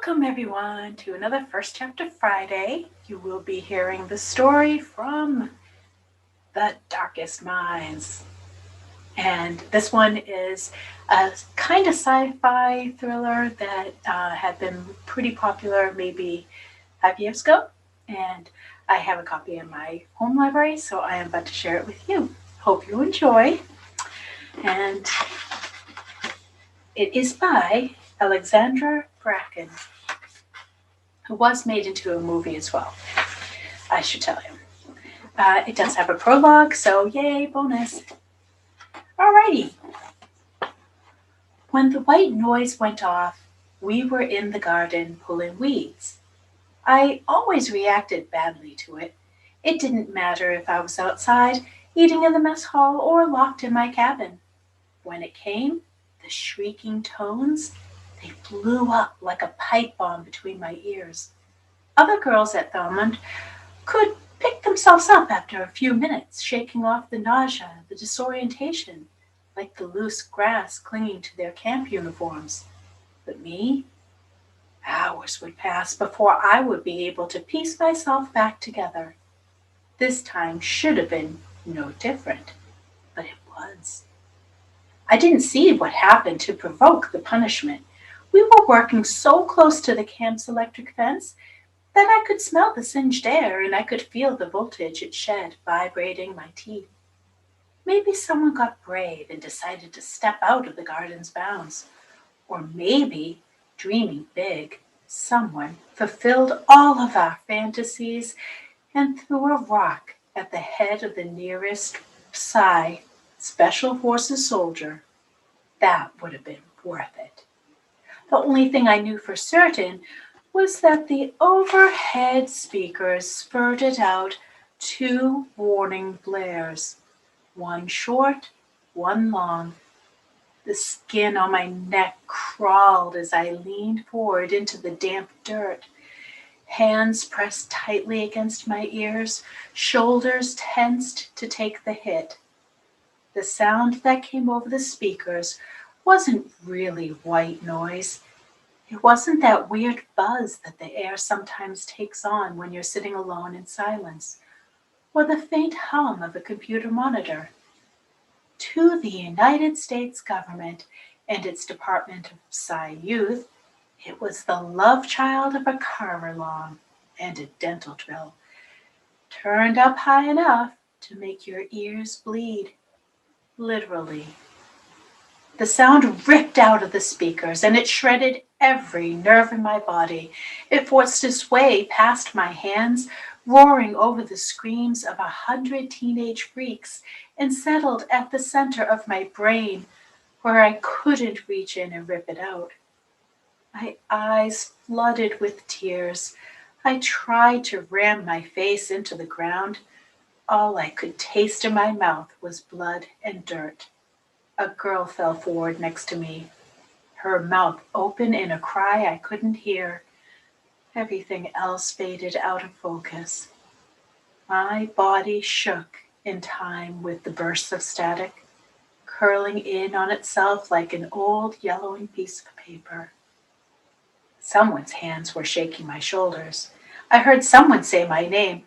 Welcome everyone to another First Chapter Friday. You will be hearing the story from The Darkest Minds. And this one is a kind of sci-fi thriller that had been pretty popular maybe 5 years ago. And I have a copy in my home library, so I am about to share it with you. Hope you enjoy. And it is by Alexandra Bracken, who was made into a movie as well, I should tell you. It does have a prologue, so yay, bonus. Alrighty. When the white noise went off, we were in the garden pulling weeds. I always reacted badly to it. It didn't matter if I was outside, eating in the mess hall, or locked in my cabin. When it came, the shrieking tones, they blew up like a pipe bomb between my ears. Other girls at Thomond could pick themselves up after a few minutes, shaking off the nausea, the disorientation, like the loose grass clinging to their camp uniforms. But me? Hours would pass before I would be able to piece myself back together. This time should have been no different, but it was. I didn't see what happened to provoke the punishment. We were working so close to the camp's electric fence that I could smell the singed air and I could feel the voltage it shed vibrating my teeth. Maybe someone got brave and decided to step out of the garden's bounds. Or maybe, dreaming big, someone fulfilled all of our fantasies and threw a rock at the head of the nearest Psy Special Forces soldier. That would have been worth it. The only thing I knew for certain was that the overhead speakers spurted out two warning blares, one short, one long. The skin on my neck crawled as I leaned forward into the damp dirt. Hands pressed tightly against my ears, shoulders tensed to take the hit. The sound that came over the speakers wasn't really white noise. It wasn't that weird buzz that the air sometimes takes on when you're sitting alone in silence, or the faint hum of a computer monitor. To the United States government and its Department of Psy Youth, it was the love child of a car alarm and a dental drill, turned up high enough to make your ears bleed, literally. The sound ripped out of the speakers, and it shredded every nerve in my body. It forced its way past my hands, roaring over the screams of 100 teenage freaks, and settled at the center of my brain, where I couldn't reach in and rip it out. My eyes flooded with tears. I tried to ram my face into the ground. All I could taste in my mouth was blood and dirt. A girl fell forward next to me, her mouth open in a cry I couldn't hear. Everything else faded out of focus. My body shook in time with the bursts of static, curling in on itself like an old yellowing piece of paper. Someone's hands were shaking my shoulders. I heard someone say my name,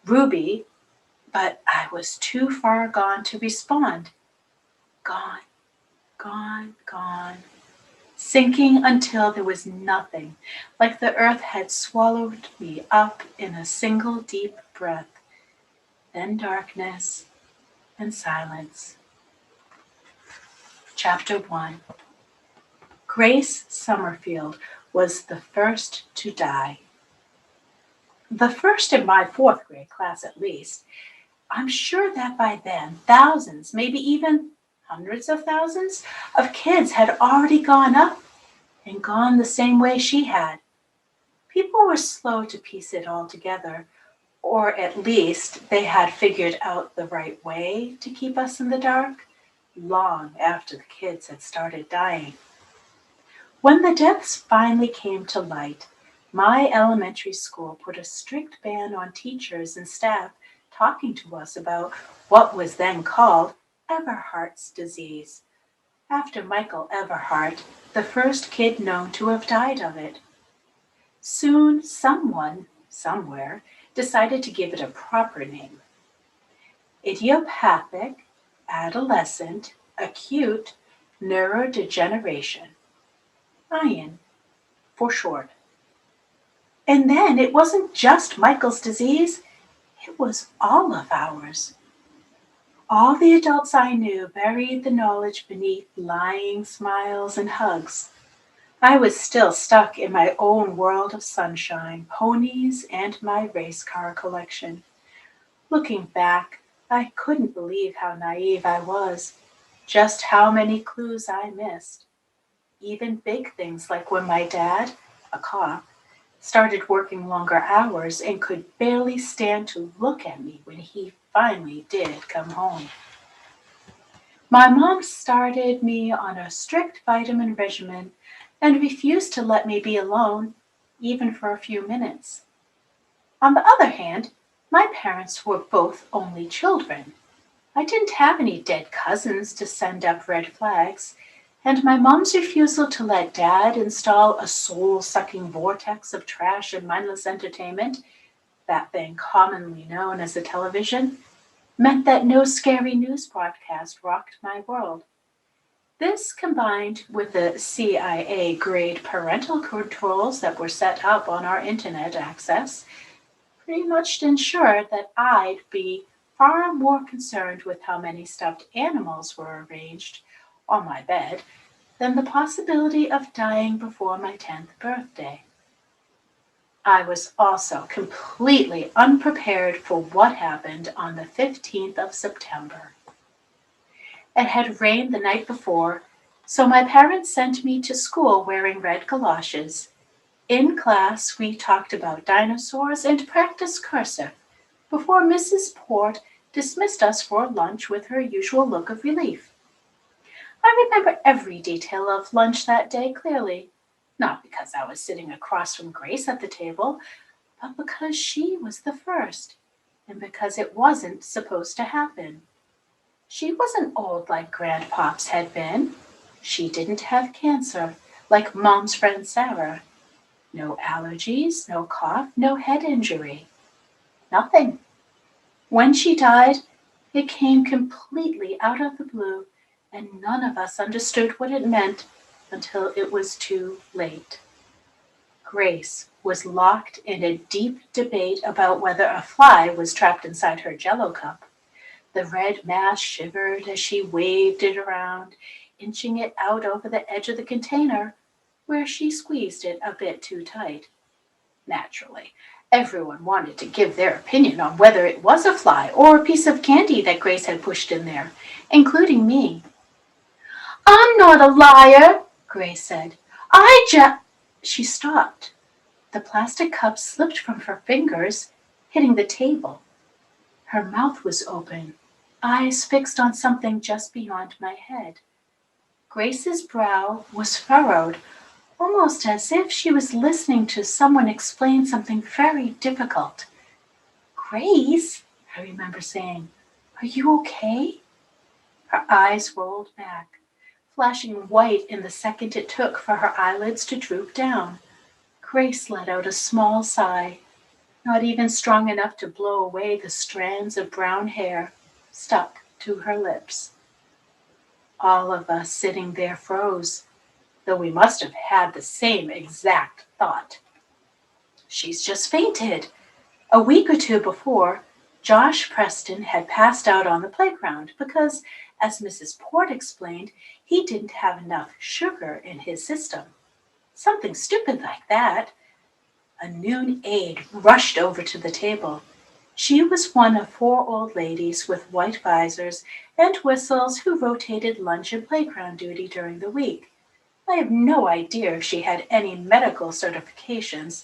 Ruby, but I was too far gone to respond. Gone, gone, gone, sinking until there was nothing, like the earth had swallowed me up in a single deep breath. Then darkness and silence. Chapter 1. Grace Summerfield was the first to die. The first in my fourth grade class at least. I'm sure that by then thousands, maybe even hundreds of thousands of kids had already gone up and gone the same way she had. People were slow to piece it all together, or at least they had figured out the right way to keep us in the dark long after the kids had started dying. When the deaths finally came to light, my elementary school put a strict ban on teachers and staff talking to us about what was then called Everhart's disease, after Michael Everhart, the first kid known to have died of it. Soon someone, somewhere, decided to give it a proper name. Idiopathic, adolescent, acute neurodegeneration. IAN, for short. And then it wasn't just Michael's disease, it was all of ours. All the adults I knew buried the knowledge beneath lying smiles and hugs. I was still stuck in my own world of sunshine, ponies, and my race car collection. Looking back, I couldn't believe how naive I was, just how many clues I missed. Even big things like when my dad, a cop, started working longer hours and could barely stand to look at me when he finally did come home. My mom started me on a strict vitamin regimen and refused to let me be alone, even for a few minutes. On the other hand, my parents were both only children. I didn't have any dead cousins to send up red flags, and my mom's refusal to let Dad install a soul-sucking vortex of trash and mindless entertainment, that thing commonly known as a television, meant that no scary news broadcast rocked my world. This, combined with the CIA-grade parental controls that were set up on our internet access, pretty much ensured that I'd be far more concerned with how many stuffed animals were arranged on my bed than the possibility of dying before my 10th birthday. I was also completely unprepared for what happened on the 15th of September. It had rained the night before, so my parents sent me to school wearing red galoshes. In class, we talked about dinosaurs and practiced cursive before Mrs. Port dismissed us for lunch with her usual look of relief. I remember every detail of lunch that day clearly, not because I was sitting across from Grace at the table, but because she was the first, and because it wasn't supposed to happen. She wasn't old like Grandpops had been. She didn't have cancer, like Mom's friend Sarah. No allergies, no cough, no head injury. Nothing. When she died, it came completely out of the blue, and none of us understood what it meant until it was too late. Grace was locked in a deep debate about whether a fly was trapped inside her Jello cup. The red mass shivered as she waved it around, inching it out over the edge of the container, where she squeezed it a bit too tight. Naturally, everyone wanted to give their opinion on whether it was a fly or a piece of candy that Grace had pushed in there, including me. "I'm not a liar," Grace said. She stopped. The plastic cup slipped from her fingers, hitting the table. Her mouth was open, eyes fixed on something just beyond my head. Grace's brow was furrowed, almost as if she was listening to someone explain something very difficult. "Grace," I remember saying, "are you okay?" Her eyes rolled back, flashing white in the second it took for her eyelids to droop down. Grace let out a small sigh, not even strong enough to blow away the strands of brown hair stuck to her lips. All of us sitting there froze, though we must have had the same exact thought. "She's just fainted." A week or two before, Josh Preston had passed out on the playground because, as Mrs. Port explained, he didn't have enough sugar in his system. Something stupid like that. A noon aide rushed over to the table. She was one of 4 old ladies with white visors and whistles who rotated lunch and playground duty during the week. I have no idea if she had any medical certifications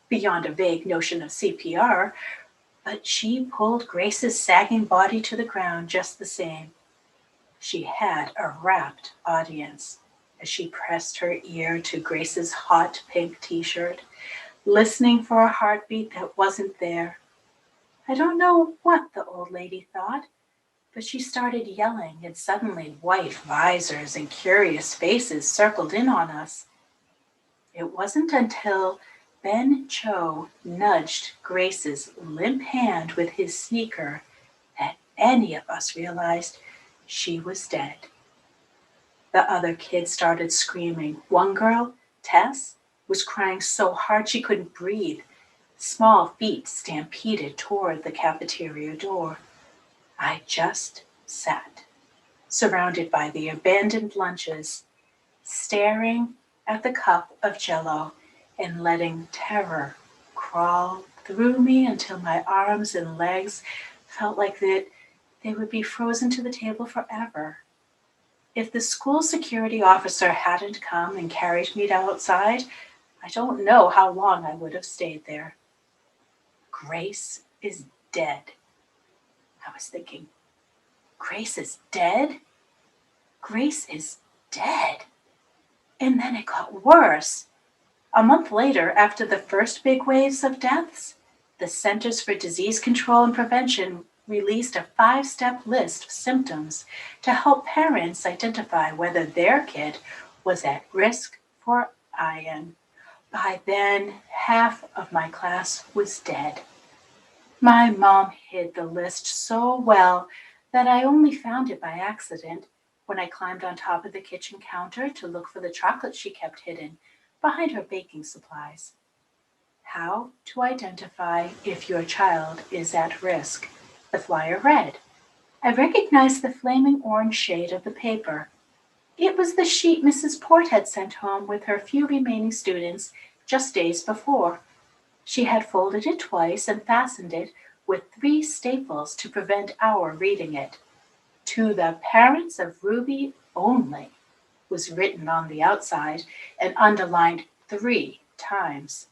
beyond a vague notion of CPR, but she pulled Grace's sagging body to the ground just the same. She had a rapt audience as she pressed her ear to Grace's hot pink t-shirt, listening for a heartbeat that wasn't there. I don't know what the old lady thought, but she started yelling, and suddenly white visors and curious faces circled in on us. It wasn't until Ben Cho nudged Grace's limp hand with his sneaker that any of us realized she was dead. The other kids started screaming. One girl, Tess, was crying so hard she couldn't breathe. Small feet stampeded toward the cafeteria door. I just sat, surrounded by the abandoned lunches, staring at the cup of jello and letting terror crawl through me until my arms and legs felt like that they would be frozen to the table forever. If the school security officer hadn't come and carried me outside, I don't know how long I would have stayed there. Grace is dead. I was thinking, Grace is dead? Grace is dead. And then it got worse. A month later, after the first big waves of deaths, the Centers for Disease Control and Prevention released a 5-step list of symptoms to help parents identify whether their kid was at risk for IN. By then, half of my class was dead. My mom hid the list so well that I only found it by accident when I climbed on top of the kitchen counter to look for the chocolate she kept hidden behind her baking supplies. How to identify if your child is at risk. The flyer read. I recognized the flaming orange shade of the paper. It was the sheet Mrs. Port had sent home with her few remaining students just days before. She had folded it twice and fastened it with 3 staples to prevent our reading it. To the parents of Ruby only was written on the outside and underlined 3 times.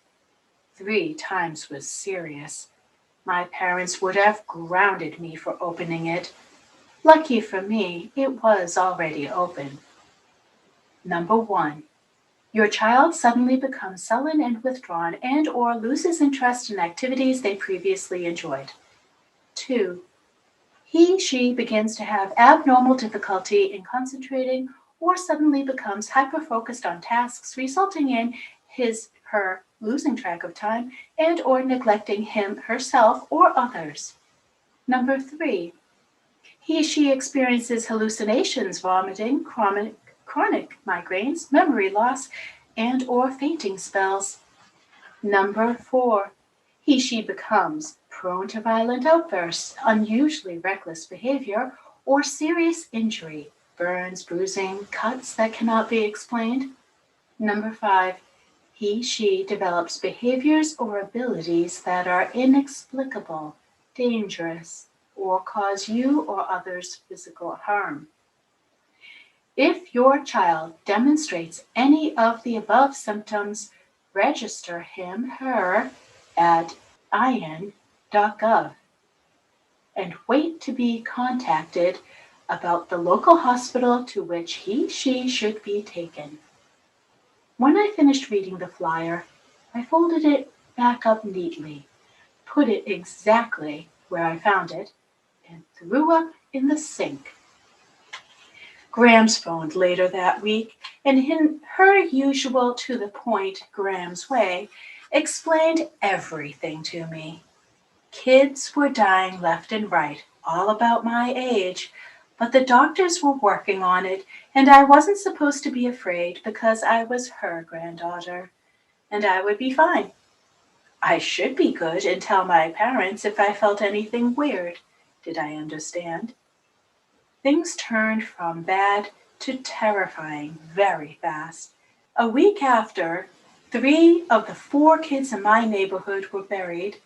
3 times was serious. My parents would have grounded me for opening it. Lucky for me, it was already open. Number 1. Your child suddenly becomes sullen and withdrawn and or loses interest in activities they previously enjoyed. 2. She begins to have abnormal difficulty in concentrating or suddenly becomes hyper-focused on tasks, resulting in her losing track of time and or neglecting herself, or others. Number 3. She experiences hallucinations, vomiting, chronic migraines, memory loss, and or fainting spells. Number 4. She becomes prone to violent outbursts, unusually reckless behavior, or serious injury, burns, bruising, cuts that cannot be explained. Number 5. She develops behaviors or abilities that are inexplicable, dangerous, or cause you or others physical harm. If your child demonstrates any of the above symptoms, register him/her at in.gov and wait to be contacted about the local hospital to which she should be taken. When I finished reading the flyer, I folded it back up neatly, put it exactly where I found it, and threw up in the sink. Grams phoned later that week, and in her usual to-the-point Grams way, explained everything to me. Kids were dying left and right, all about my age, but the doctors were working on it, and I wasn't supposed to be afraid because I was her granddaughter, and I would be fine. I should be good and tell my parents if I felt anything weird. Did I understand? Things turned from bad to terrifying very fast. A week after 3 of the 4 kids in my neighborhood were buried,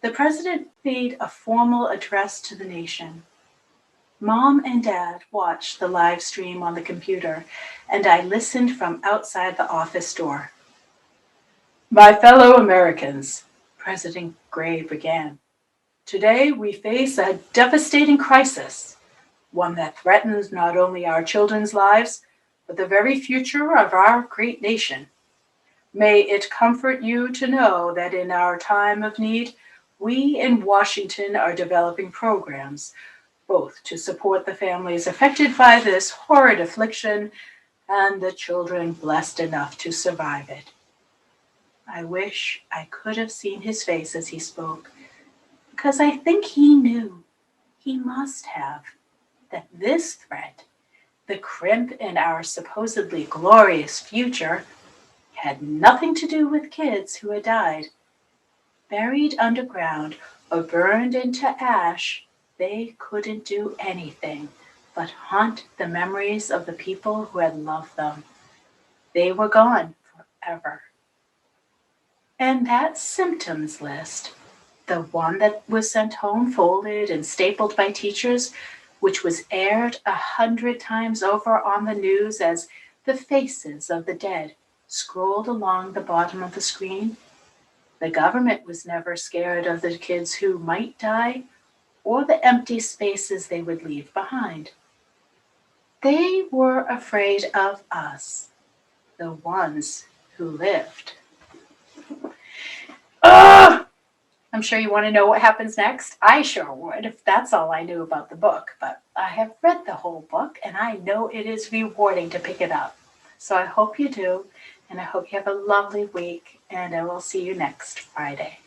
the president made a formal address to the nation. Mom and Dad watched the live stream on the computer, and I listened from outside the office door. My fellow Americans, President Gray began, today we face a devastating crisis, one that threatens not only our children's lives, but the very future of our great nation. May it comfort you to know that in our time of need, we in Washington are developing programs both to support the families affected by this horrid affliction and the children blessed enough to survive it. I wish I could have seen his face as he spoke, because I think he knew, he must have, that this threat, the crimp in our supposedly glorious future, had nothing to do with kids who had died. Buried underground or burned into ash, they couldn't do anything but haunt the memories of the people who had loved them. They were gone forever. And that symptoms list, the one that was sent home folded and stapled by teachers, which was aired 100 times over on the news as the faces of the dead scrolled along the bottom of the screen. The government was never scared of the kids who might die or the empty spaces they would leave behind. They were afraid of us, the ones who lived. Ugh! I'm sure you want to know what happens next. I sure would if that's all I knew about the book, but I have read the whole book and I know it is rewarding to pick it up. So I hope you do, and I hope you have a lovely week, and I will see you next Friday.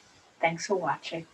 Thanks for watching.